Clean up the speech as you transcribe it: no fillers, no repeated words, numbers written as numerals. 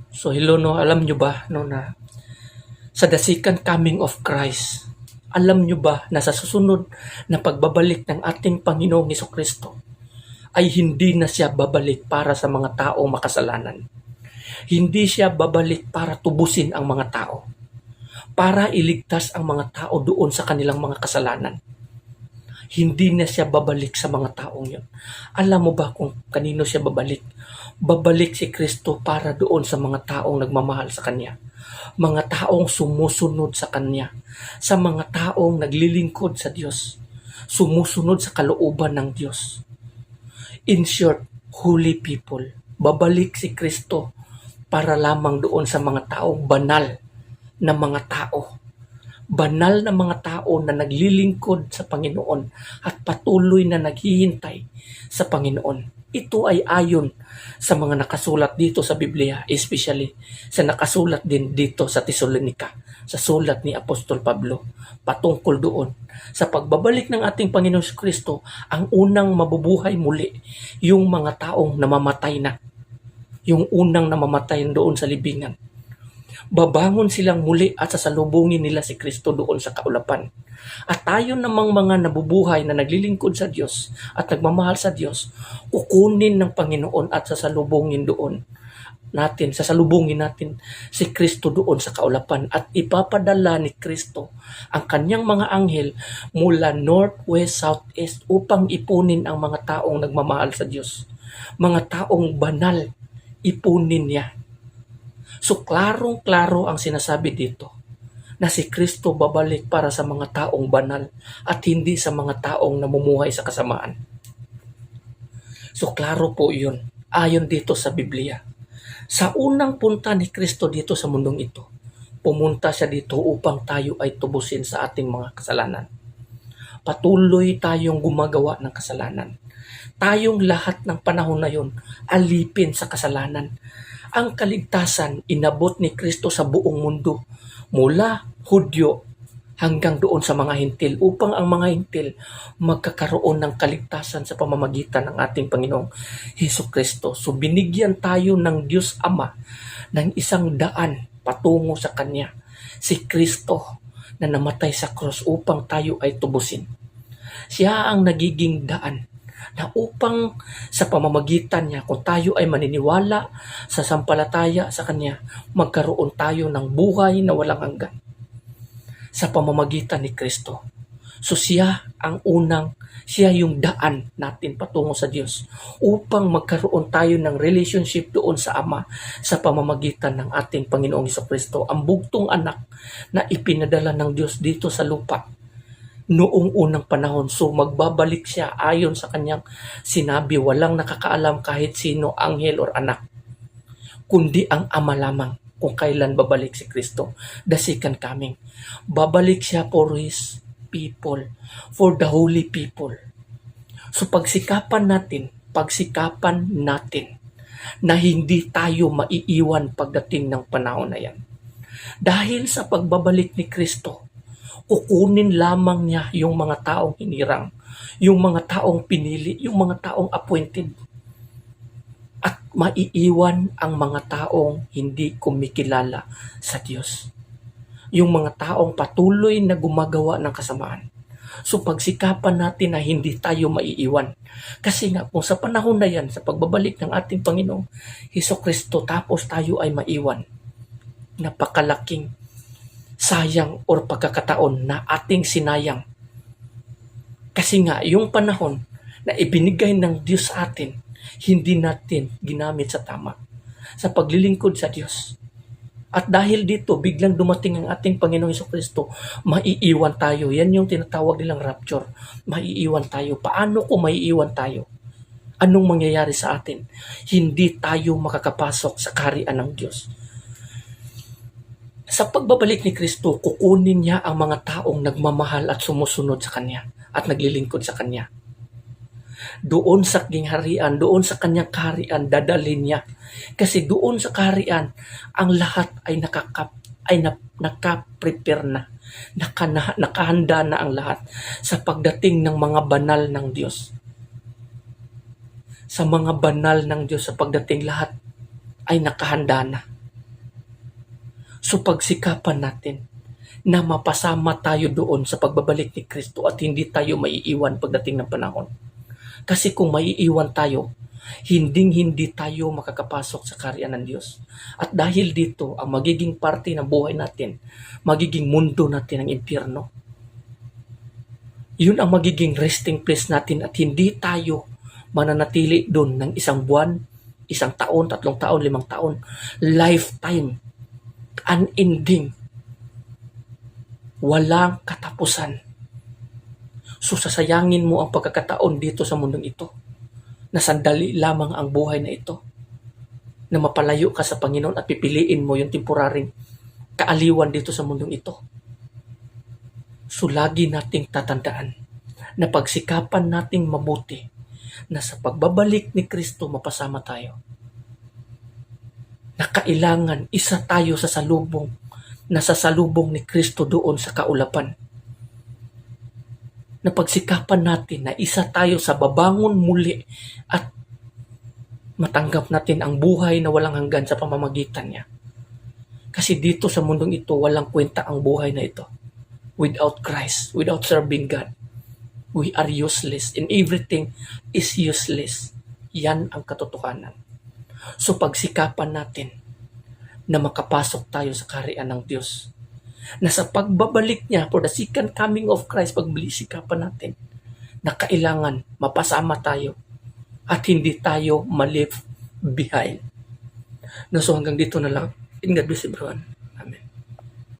So hello no, alam nyo ba no na sa the second coming of Christ, alam nyo ba na sa susunod na pagbabalik ng ating Panginoong Hesukristo ay hindi na siya babalik para sa mga taong makasalanan. Hindi siya babalik para tubusin ang mga tao, para iligtas ang mga tao doon sa kanilang mga kasalanan. Hindi na siya babalik sa mga taong yon. Alam mo ba kung kanino siya babalik? Babalik si Kristo para doon sa mga taong nagmamahal sa Kanya. Mga taong sumusunod sa Kanya. Sa mga taong naglilingkod sa Diyos. Sumusunod sa kalooban ng Diyos. In short, holy people. Babalik si Kristo para lamang doon sa mga taong banal na mga tao. Banal na mga tao na naglilingkod sa Panginoon at patuloy na naghihintay sa Panginoon. Ito ay ayon sa mga nakasulat dito sa Biblia, especially sa nakasulat din dito sa Tesalonica, sa sulat ni Apostol Pablo, patungkol doon sa pagbabalik ng ating Panginoon Kristo. Ang unang mabubuhay muli, yung mga taong namamatay na, yung unang namamatay doon sa libingan. Babangon silang muli at sasalubungin nila si Kristo doon sa kaulapan. At tayo namang mga nabubuhay na naglilingkod sa Diyos at nagmamahal sa Diyos, kukunin ng Panginoon at sasalubungin natin si Kristo doon sa kaulapan at ipapadala ni Kristo ang kanyang mga anghel mula north, west, south, east upang ipunin ang mga taong nagmamahal sa Diyos. Mga taong banal, ipunin niya. So klarong-klaro ang sinasabi dito na si Kristo babalik para sa mga taong banal at hindi sa mga taong namumuhay sa kasamaan. So klaro po yun, ayon dito sa Biblia. Sa unang punta ni Kristo dito sa mundong ito, pumunta siya dito upang tayo ay tubusin sa ating mga kasalanan. Patuloy tayong gumagawa ng kasalanan. Tayong lahat ng panahon na yun, alipin sa kasalanan. Ang kaligtasan inabot ni Kristo sa buong mundo, mula Hudyo hanggang doon sa mga hintil, upang ang mga hintil magkakaroon ng kaligtasan sa pamamagitan ng ating Panginoong Hesukristo. So binigyan tayo ng Diyos Ama ng isang daan patungo sa Kanya, si Kristo na namatay sa krus upang tayo ay tubusin. Siya ang nagiging daan na upang sa pamamagitan niya, kung tayo ay maniniwala sa sampalataya sa Kanya, magkaroon tayo ng buhay na walang hanggan sa pamamagitan ni Kristo. So siya yung daan natin patungo sa Diyos upang magkaroon tayo ng relationship doon sa Ama sa pamamagitan ng ating Panginoong Hesukristo, ang bugtong anak na ipinadala ng Diyos dito sa lupa noong unang panahon. So magbabalik siya ayon sa kanyang sinabi. Walang nakakaalam kahit sino, anghel or anak, kundi ang Ama lamang kung kailan babalik si Kristo. The second coming. Babalik siya for His people, for the holy people. So pagsikapan natin na hindi tayo maiiwan pagdating ng panahon na yan. Dahil sa pagbabalik ni Kristo, kukunin lamang niya yung mga taong hinirang, yung mga taong pinili, yung mga taong appointed. At maiiwan ang mga taong hindi kumikilala sa Diyos. Yung mga taong patuloy na gumagawa ng kasamaan. So pagsikapan natin na hindi tayo maiiwan. Kasi nga kung sa panahon na yan, sa pagbabalik ng ating Panginoong Hesukristo, tapos tayo ay maiwan, napakalaking sayang or pagkakataon na ating sinayang. Kasi nga, yung panahon na ibinigay ng Diyos sa atin, hindi natin ginamit sa tama, sa paglilingkod sa Diyos. At dahil dito, biglang dumating ang ating Panginoong Hesukristo, maiiwan tayo. Yan yung tinatawag nilang rapture. Maiiwan tayo. Paano kung maiiwan tayo? Anong mangyayari sa atin? Hindi tayo makakapasok sa kaharian ng Diyos. Sa pagbabalik ni Kristo, kukunin niya ang mga taong nagmamahal at sumusunod sa Kanya at naglilingkod sa Kanya. Doon sa gingharian, doon sa Kanyang kaharian, dadalhin niya. Kasi doon sa kaharian, ang lahat ay nakaprepare na. Nakahanda na ang lahat sa pagdating ng mga banal ng Diyos. Sa mga banal ng Diyos, sa pagdating lahat ay nakahanda na. So pagsikapan natin na mapasama tayo doon sa pagbabalik ni Kristo at hindi tayo maiiwan pagdating ng panahon. Kasi kung maiiwan tayo, hinding-hindi tayo makakapasok sa kaharian ng Diyos. At dahil dito, ang magiging parte ng buhay natin, magiging mundo natin ang impyerno. Yun ang magiging resting place natin at hindi tayo mananatili doon ng isang buwan, isang taon, 3 taon, 5 taon. Lifetime. Unending. Walang katapusan. So sasayangin mo ang pagkakataon dito sa mundong ito na sandali lamang ang buhay na ito na mapalayo ka sa Panginoon at pipiliin mo yung temporaring kaaliwan dito sa mundong ito. So lagi nating tatandaan na pagsikapan nating mabuti na sa pagbabalik ni Kristo mapasama tayo. Na kailangan isa tayo sa salubong na sasalubong ni Kristo doon sa kaulapan. Na pagsikapan natin na isa tayo sa babangon muli at matanggap natin ang buhay na walang hanggan sa pamamagitan niya. Kasi dito sa mundong ito, walang kwenta ang buhay na ito. Without Christ, without serving God, we are useless and everything is useless. Yan ang katotohanan. So pagsikapan natin na makapasok tayo sa kaharian ng Diyos. Na sa pagbabalik niya, for the second coming of Christ, pagsikapan natin na kailangan mapasama tayo at hindi tayo ma-leave behind. No, so hanggang dito na lang. And God bless everyone.